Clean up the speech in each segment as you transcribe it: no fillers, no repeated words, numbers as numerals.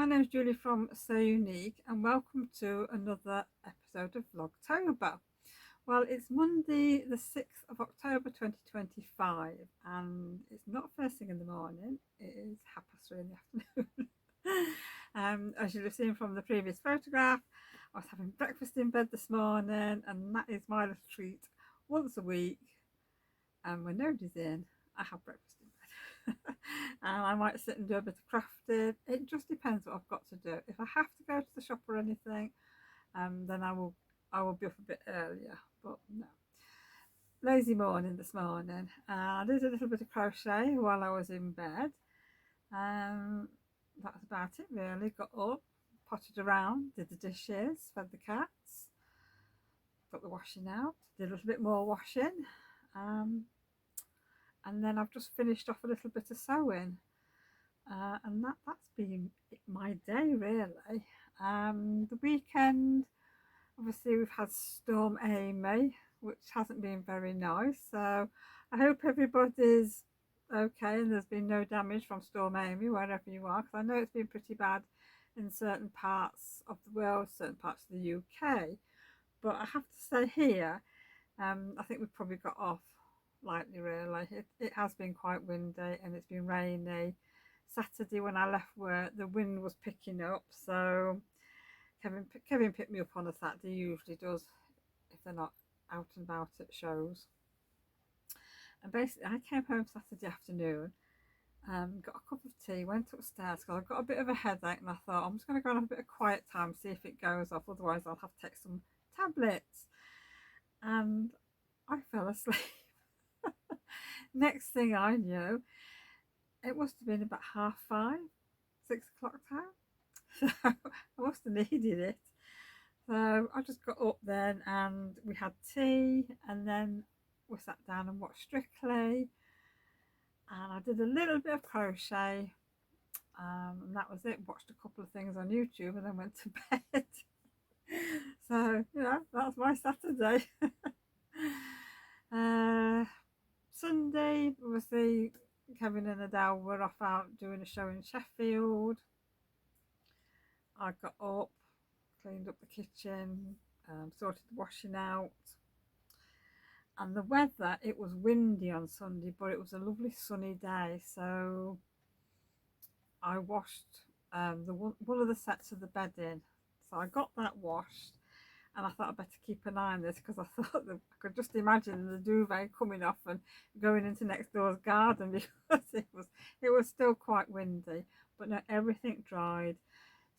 name's Julie from Sew Unique and welcome to another episode of Vlogtober. Well, it's Monday the 6th of October 2025 and it's not first thing in the morning, it is 3:30 in the afternoon. As you'll have seen from the previous photograph, I was having breakfast in bed this morning and that is my little treat once a week. And when nobody's in, I have breakfast in bed. And I might sit and do a bit of crafting. It just depends what I've got to do. If I have to go to the shop or anything, then I will be up a bit earlier. But no, lazy morning this morning. I did a little bit of crochet while I was in bed. That's about it really. Got up, potted around, did the dishes, fed the cats, got the washing out, did a little bit more washing. And then I've just finished off a little bit of sewing, and that's been my day really. The weekend, obviously we've had Storm Amy, which hasn't been very nice, so I hope everybody's okay and there's been no damage from Storm Amy wherever you are, because I know it's been pretty bad in certain parts of the world, certain parts of the UK, but I have to say here, I think we've probably got off lightly really. It has been quite windy and it's been rainy. Saturday when I left work the wind was picking up, so Kevin picked me up on a Saturday. He usually does if they're not out and about at shows. And basically I came home Saturday afternoon, got a cup of tea, went upstairs because I've got a bit of a headache and I thought I'm just going to go and have a bit of quiet time, see if it goes off, otherwise I'll have to take some tablets. And I fell asleep. Next thing I knew, it must have been about 5:30, 6 o'clock time. So I must have needed it. So I just got up then and we had tea and then we sat down and watched Strictly. And I did a little bit of crochet. And that was it. Watched a couple of things on YouTube and then went to bed. So, that's my Saturday. Sunday, obviously, Kevin and Adele were off out doing a show in Sheffield. I got up, cleaned up the kitchen, sorted the washing out. And the weather, it was windy on Sunday, but it was a lovely sunny day. So I washed one of the sets of the bedding. So I got that washed. And I thought I'd better keep an eye on this because I thought that I could just imagine the duvet coming off and going into next door's garden because it was still quite windy. But no, everything dried.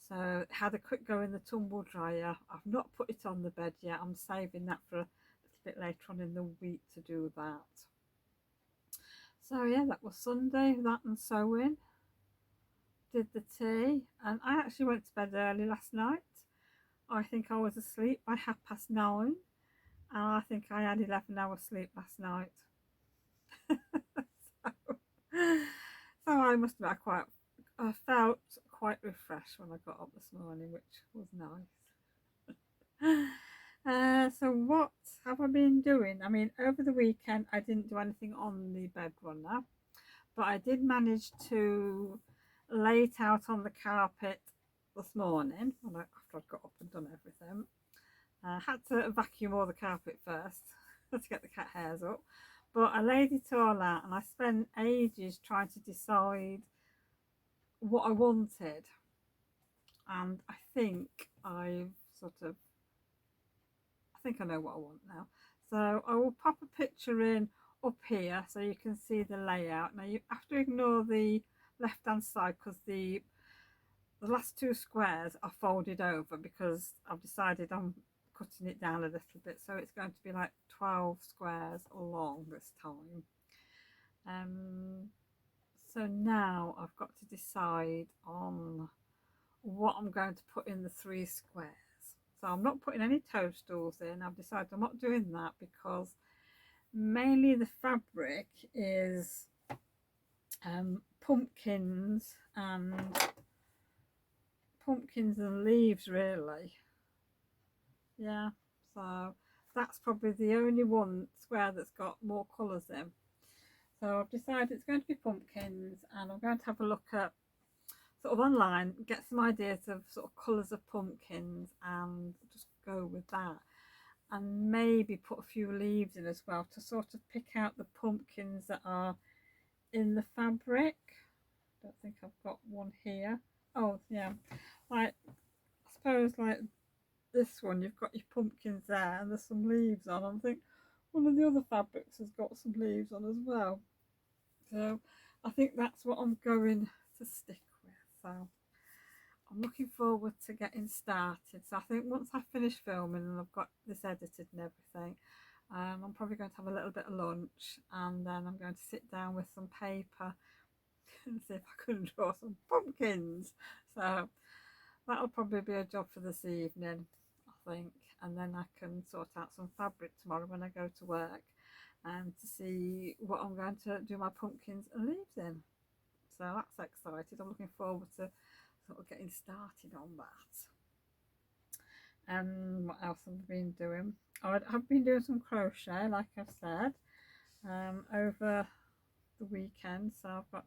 So had a quick go in the tumble dryer. I've not put it on the bed yet. I'm saving that for a little bit later on in the week to do that. So yeah, that was Sunday. That and sewing. Did the tea, and I actually went to bed early last night. I think I was asleep by 9:30 and I think I had 11 hours sleep last night. so I must admit I felt quite refreshed when I got up this morning, which was nice. So what have I been doing? I mean, over the weekend I didn't do anything on the bed runner, but I did manage to lay it out on the carpet this morning after I'd got up and done everything. I had to vacuum all the carpet first to get the cat hairs up, but I laid it all out and I spent ages trying to decide what I wanted, and I think I know what I want now. So I will pop a picture in up here so you can see the layout. Now you have to ignore the left hand side because the last two squares are folded over because I've decided I'm cutting it down a little bit, so it's going to be like 12 squares long this time. So now I've got to decide on what I'm going to put in the 3 squares. So I'm not putting any toadstools in. I've decided I'm not doing that because mainly the fabric is pumpkins and leaves really. Yeah, so that's probably the only one square that's got more colours in. So I've decided it's going to be pumpkins, and I'm going to have a look at sort of online, get some ideas of sort of colours of pumpkins and just go with that, and maybe put a few leaves in as well to sort of pick out the pumpkins that are in the fabric. Don't think I've got one here. Oh yeah, like I suppose like this one, you've got your pumpkins there and there's some leaves on. I think one of the other fabrics has got some leaves on as well. So I think that's what I'm going to stick with. So I'm looking forward to getting started. So I think once I finish filming and I've got this edited and everything, I'm probably going to have a little bit of lunch, and then I'm going to sit down with some paper and see if I can draw some pumpkins. So that'll probably be a job for this evening, I think, and then I can sort out some fabric tomorrow when I go to work, and to see what I'm going to do my pumpkins and leaves in. So that's excited. I'm looking forward to sort of getting started on that. What else have I been doing? I've been doing some crochet, like I've said, over the weekend. So I've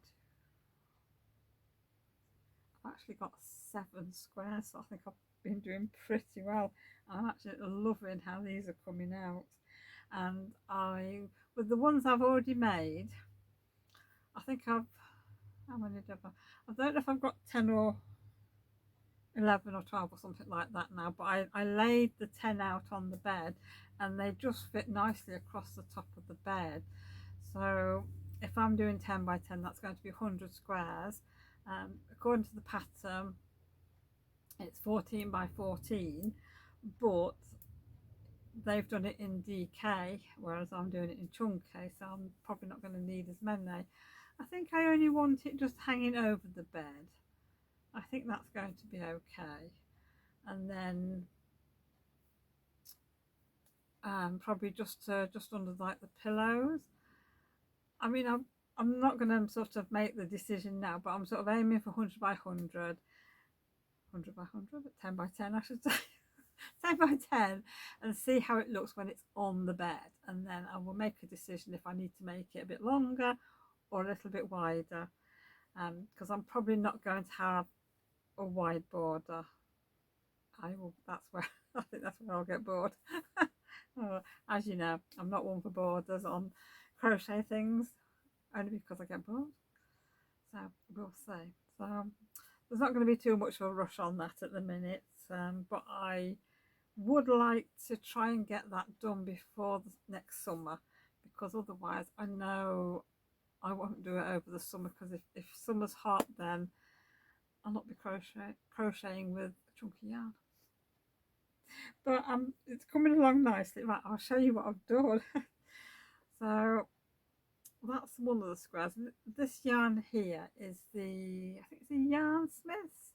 actually got 7 squares, so I think I've been doing pretty well. I'm actually loving how these are coming out, and with the ones I've already made, I think how many did I don't know if I've got 10 or 11 or 12 or something like that now, but I laid the 10 out on the bed and they just fit nicely across the top of the bed. So if I'm doing 10 by 10, that's going to be 100 squares. According to the pattern, it's 14 by 14, but they've done it in DK, whereas I'm doing it in chunky, so I'm probably not going to need as many. I think I only want it just hanging over the bed. I think that's going to be okay. And then probably just under like the pillows. I mean, I'm not going to sort of make the decision now, but I'm sort of aiming for 100 by 100, 100 by 100, 10 by 10 I should say, 10 by 10, and see how it looks when it's on the bed. And then I will make a decision if I need to make it a bit longer or a little bit wider, because I'm probably not going to have a wide border. That's where I think that's where I'll get bored. As you know, I'm not one for borders on crochet things, only because I get bored. So we'll see. So there's not going to be too much of a rush on that at the minute, but I would like to try and get that done before the next summer, because otherwise I know I won't do it over the summer, because if summer's hot, then I'll not be crocheting with chunky yarn. But it's coming along nicely. Right, I'll show you what I've done. So that's one of the squares. This yarn here is I think it's a Yarn Smiths.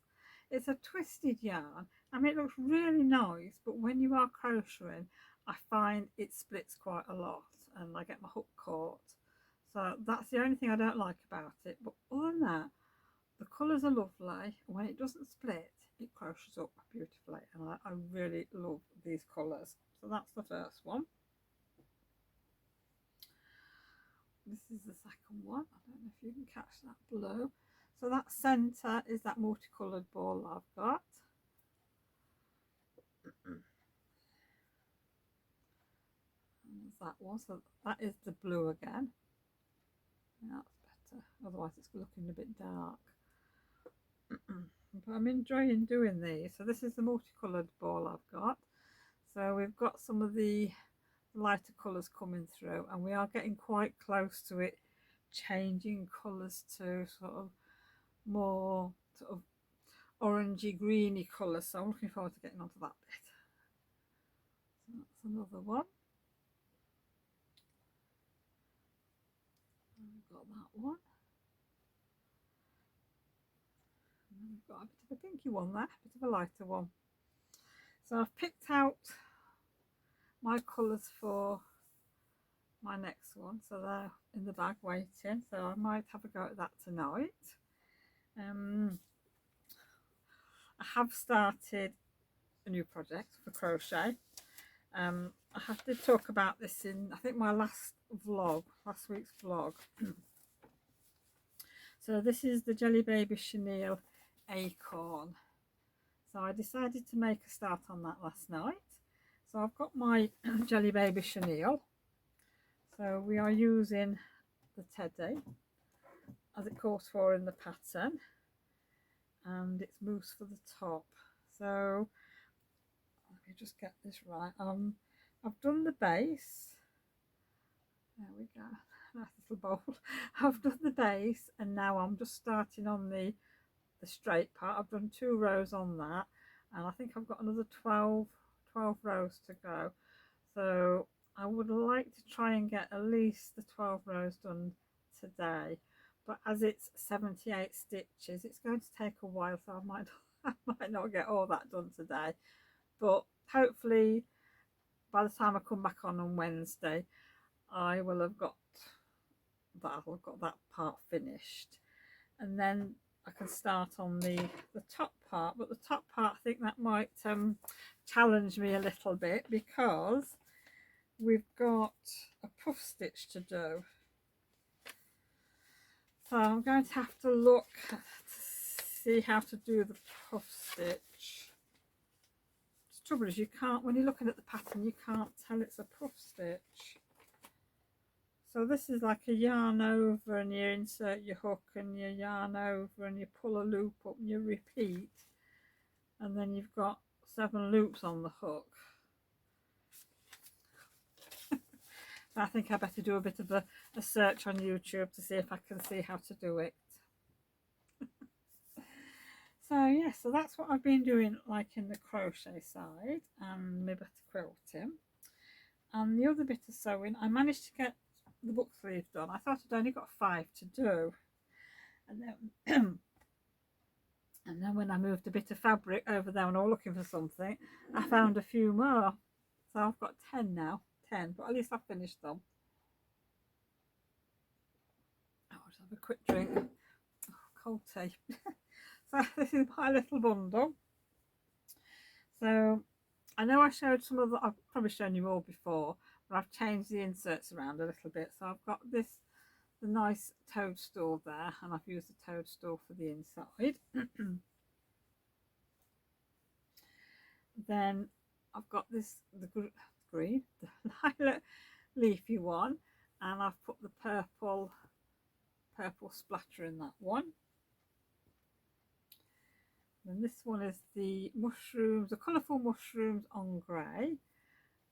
It's a twisted yarn. I mean, it looks really nice, but when you are crocheting, I find it splits quite a lot and I get my hook caught. So that's the only thing I don't like about it. But other than that, the colours are lovely. When it doesn't split, it crochets up beautifully, and I really love these colours. So that's the first one. This is the second one. I don't know if you can catch that blue. So that centre is that multicoloured ball I've got. And there's that one. So that is the blue again. Yeah, that's better. Otherwise it's looking a bit dark. But I'm enjoying doing these. So this is the multicoloured ball I've got. So we've got some of the lighter colours coming through, and we are getting quite close to it changing colours to sort of more sort of orangey greeny colours. So I'm looking forward to getting onto that bit. So that's another one. And we've got that one. And we've got a bit of a pinky one there, a bit of a lighter one. So I've picked out my colours for my next one, so they're in the bag waiting, so I might have a go at that tonight. I have started a new project for crochet. I have to talk about this in, I think, my last week's vlog. So this is the Jelly Baby Chenille acorn. So I decided to make a start on that last night. So I've got my Jelly Baby chenille. So we are using the teddy as it calls for in the pattern, and it's mousse for the top. So let me just get this right. I've done the base. There we go. Nice little bowl. I've done the base, and now I'm just starting on the straight part. I've done 2 rows on that, and I think I've got another 12 rows to go. So I would like to try and get at least the 12 rows done today, but as it's 78 stitches, it's going to take a while, so I might not get all that done today, but hopefully by the time I come back on Wednesday I will have got that part finished, and then I can start on the top part. But the top part, I think that might challenge me a little bit, because we've got a puff stitch to do. So I'm going to have to look to see how to do the puff stitch. The trouble is, you can't, when you're looking at the pattern, you can't tell it's a puff stitch. So this is like a yarn over, and you insert your hook, and you yarn over, and you pull a loop up, and you repeat, and then you've got 7 loops on the hook. I think I better do a bit of a search on YouTube to see if I can see how to do it. So yeah, so that's what I've been doing, like in the crochet side and my bit of quilting. And the other bit of sewing, I managed to get the book sleeve done. I thought I'd only got 5 to do, and then and then when I moved a bit of fabric over there and I was looking for something, I found a few more. So I've got 10 now. 10, but at least I've finished them. I'll just have a quick drink. Oh, cold tea. So this is my little bundle. So I know I showed some of the, I've probably shown you more before, but I've changed the inserts around a little bit. So I've got the nice toadstool there, and I've used the toadstool for the inside. Then I've got the green, the lilac leafy one, and I've put the purple splatter in that one. And this one is the mushrooms, the colourful mushrooms on grey,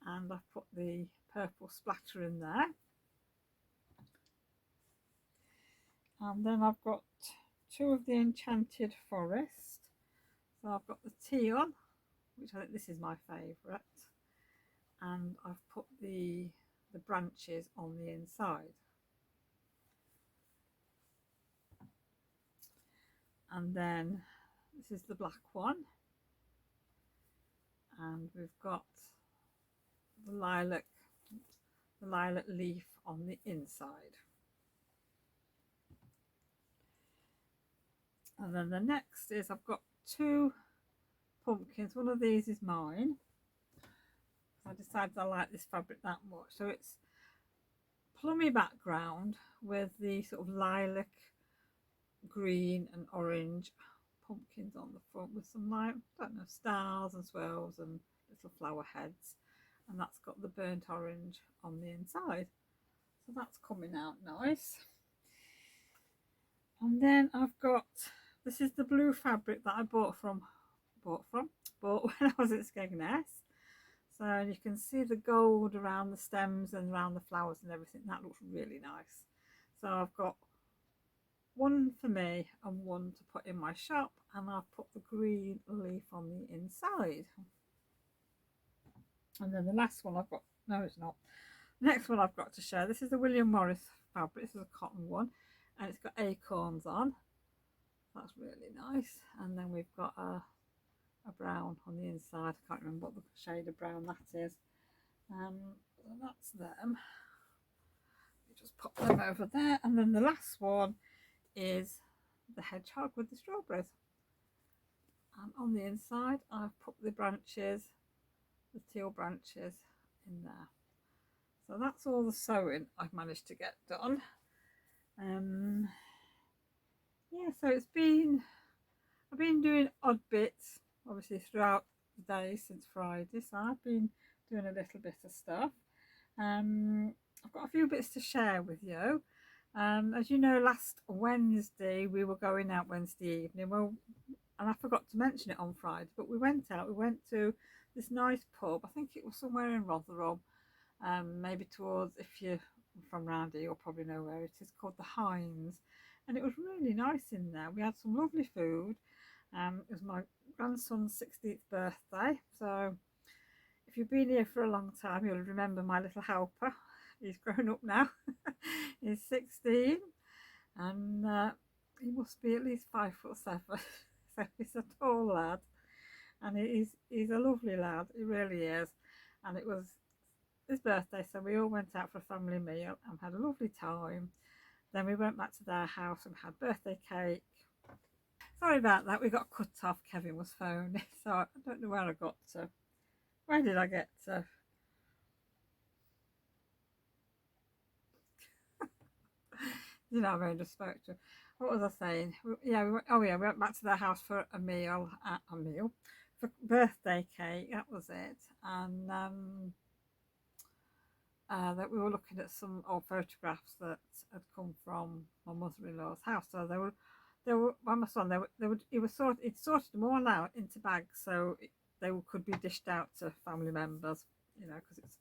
and I've put the purple splatter in there. And then I've got 2 of the Enchanted Forest. So I've got the teal, which I think this is my favourite, and I've put the branches on the inside. And then this is the black one, and we've got the lilac leaf on the inside. And then the next is, I've got 2 pumpkins. One of these is mine. I decided I like this fabric that much. So it's plummy background with the sort of lilac, green and orange pumpkins on the front, with some, like, I don't know, stars and swirls and little flower heads, and that's got the burnt orange on the inside. So that's coming out nice. And then I've got, this is the blue fabric that I bought when I was at Skegness. So you can see the gold around the stems and around the flowers and everything. That looks really nice. So I've got 1 for me and 1 to put in my shop, and I'll put the green leaf on the inside. And then the last one I've got, no it's not, the next one I've got to show, this is the William Morris fabric. This is a cotton one, and it's got acorns on. That's really nice. And then we've got a brown on the inside. I can't remember what the shade of brown that is. So that's them. Just pop them over there. And then the last one is the hedgehog with the strawberries, and on the inside I've put the branches, the teal branches in there. So that's all the sewing I've managed to get done. Yeah, so it's been I've been doing odd bits, obviously, throughout the day since Friday, so I've been doing a little bit of stuff. I've got a few bits to share with you. As you know, last Wednesday we were going out Wednesday evening. Well, and I forgot to mention it on Friday, but we went out. We went to this nice pub. I think it was somewhere in Rotherham, maybe towards, if you're from round here, you'll probably know where it is, called the Hines. And it was really nice in there. We had some lovely food. It was my grandson's 16th birthday. So if you've been here for a long time, you'll remember my little helper. He's grown up now. He's 16 and he must be at least 5'7". So he's a tall lad and he's a lovely lad. He really is. And it was his birthday, so we all went out for a family meal and had a lovely time. Then we went back to their house and had birthday cake. Sorry about that, we got cut off. Kevin was phoning, so I don't know where I got to. Where did I get to? You know, I just spoke to. What was I saying? Yeah, we went back to their house for a meal, for birthday cake. That was it, and that we were looking at some old photographs that had come from my mother-in-law's house. So they were by my son. It sorted them all out into bags, so they could be dished out to family members. You know, because it's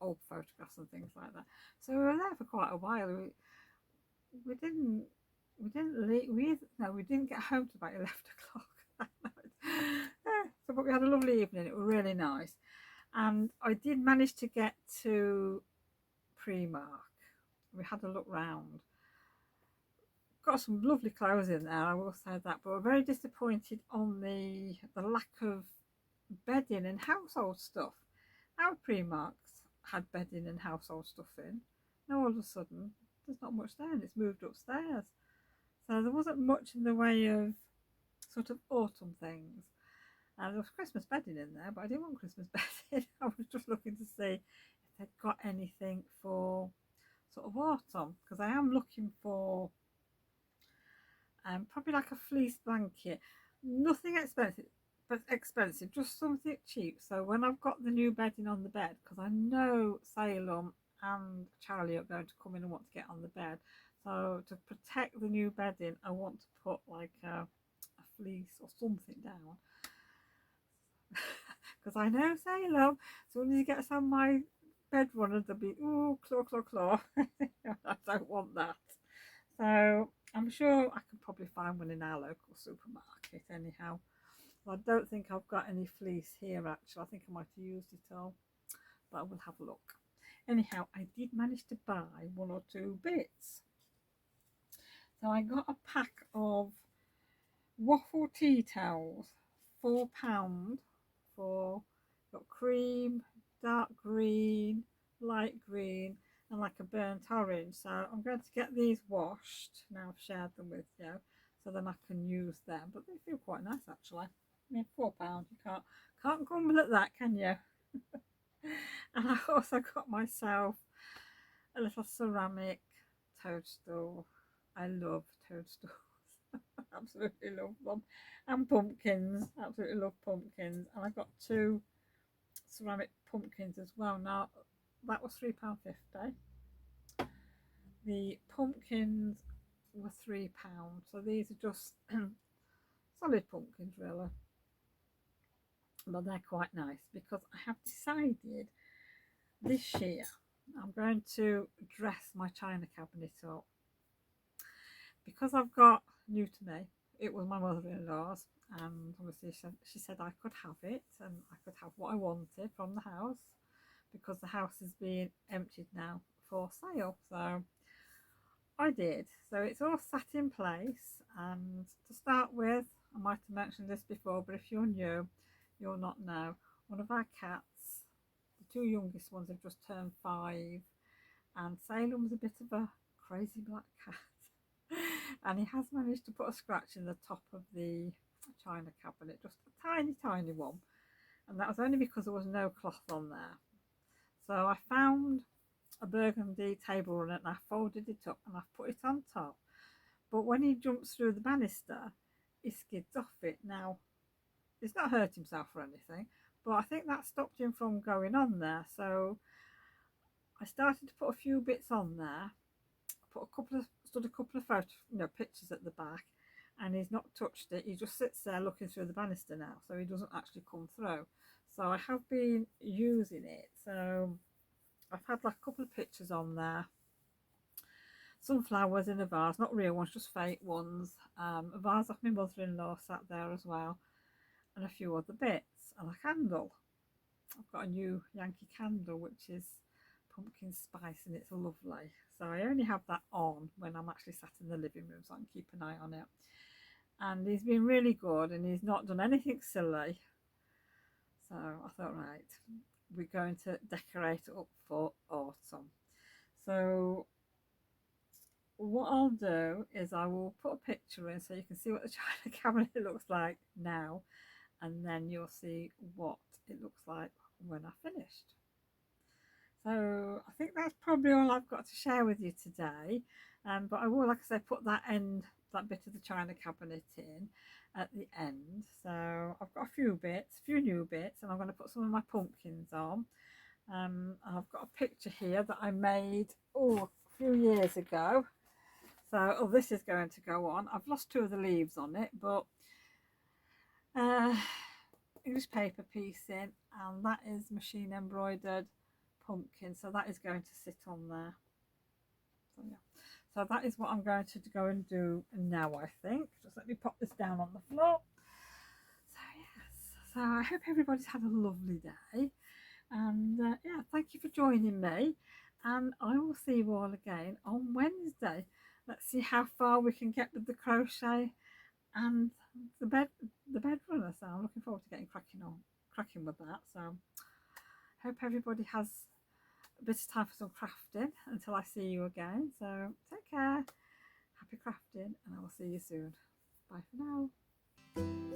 old photographs and things like that. So we were there for quite a while. We didn't leave. We didn't get home till about 11 o'clock that night. So, but we had a lovely evening. It was really nice, and I did manage to get to Primark. We had a look round. Got some lovely clothes in there, I will say that, but we're very disappointed on the lack of bedding and household stuff. Our Primarks had bedding and household stuff in. Now all of a sudden there's not much there and it's moved upstairs. So there wasn't much in the way of sort of autumn things. There was Christmas bedding in there, but I didn't want Christmas bedding. I was just looking to see if they'd got anything for sort of autumn, because I am looking for probably like a fleece blanket. Nothing expensive, just something cheap. So when I've got the new bedding on the bed, because I know Salem and Charlie are going to come in and want to get on the bed. So to protect the new bedding, I want to put like a fleece or something down. Because I know Salem, as soon as he gets on my bed runner, they'll be, ooh, claw, claw, claw. I don't want that. So I'm sure I could probably find one in our local supermarket anyhow. I don't think I've got any fleece here actually. I think I might have used it all, but I will have a look. Anyhow, I did manage to buy one or two bits. So I got a pack of waffle tea towels, £4 for, got cream, dark green, light green, and like a burnt orange. So I'm going to get these washed. Now I've shared them with you, so then I can use them. But they feel quite nice actually. I mean, £4, you can't grumble at that, can you? And I also got myself a little ceramic toadstool. I love toadstools. Absolutely love them. And pumpkins. Absolutely love pumpkins. And I got 2 ceramic pumpkins as well. Now that was £3.50. The pumpkins were £3. So these are just solid pumpkins really. But they're quite nice, because I have decided this year I'm going to dress my china cabinet up, because I've got, new to me, it was my mother-in-law's, and obviously she said I could have it and I could have what I wanted from the house, because the house is being emptied now for sale. So I did. So it's all sat in place, and to start with, I might have mentioned this before, but if you're new, you'll not know. One of our cats, the 2 youngest ones, have just turned 5, and Salem's a bit of a crazy black cat. And he has managed to put a scratch in the top of the china cabinet, just a tiny, tiny one. And that was only because there was no cloth on there. So I found a burgundy table runner and I folded it up and I put it on top. But when he jumps through the banister, he skids off it. Now, he's not hurt himself or anything, but I think that stopped him from going on there. So I started to put a few bits on there, put stood a couple of pictures at the back, and he's not touched it. He just sits there looking through the banister now, so he doesn't actually come through. So I have been using it. So I've had like a couple of pictures on there, some flowers in a vase, not real ones, just fake ones, a vase off my mother-in-law sat there as well, and a few other bits, and a candle. I've got a new Yankee candle which is pumpkin spice, and it's lovely. So I only have that on when I'm actually sat in the living room, so I can keep an eye on it. And he's been really good, and he's not done anything silly. So I thought, right, we're going to decorate up for autumn. So what I'll do is I will put a picture in so you can see what the china cabinet looks like now, and then you'll see what it looks like when I've finished. So I think that's probably all I've got to share with you today. But I will, like I say, put that bit of the china cabinet in at the end. So I've got a few new bits, and I'm going to put some of my pumpkins on. I've got a picture here that I made a few years ago. So this is going to go on. I've lost two of the leaves on it, but English paper piece in, and that is machine embroidered pumpkin, so that is going to sit on there. So yeah, so that is what I'm going to go and do now. I think just let me pop this down on the floor. So yes, so I hope everybody's had a lovely day, and yeah, thank you for joining me, and I will see you all again on Wednesday. Let's see how far we can get with the crochet and the bed runner. So I'm looking forward to getting cracking with that. So hope everybody has a bit of time for some crafting until I see you again. So take care, happy crafting, and I will see you soon. Bye for now.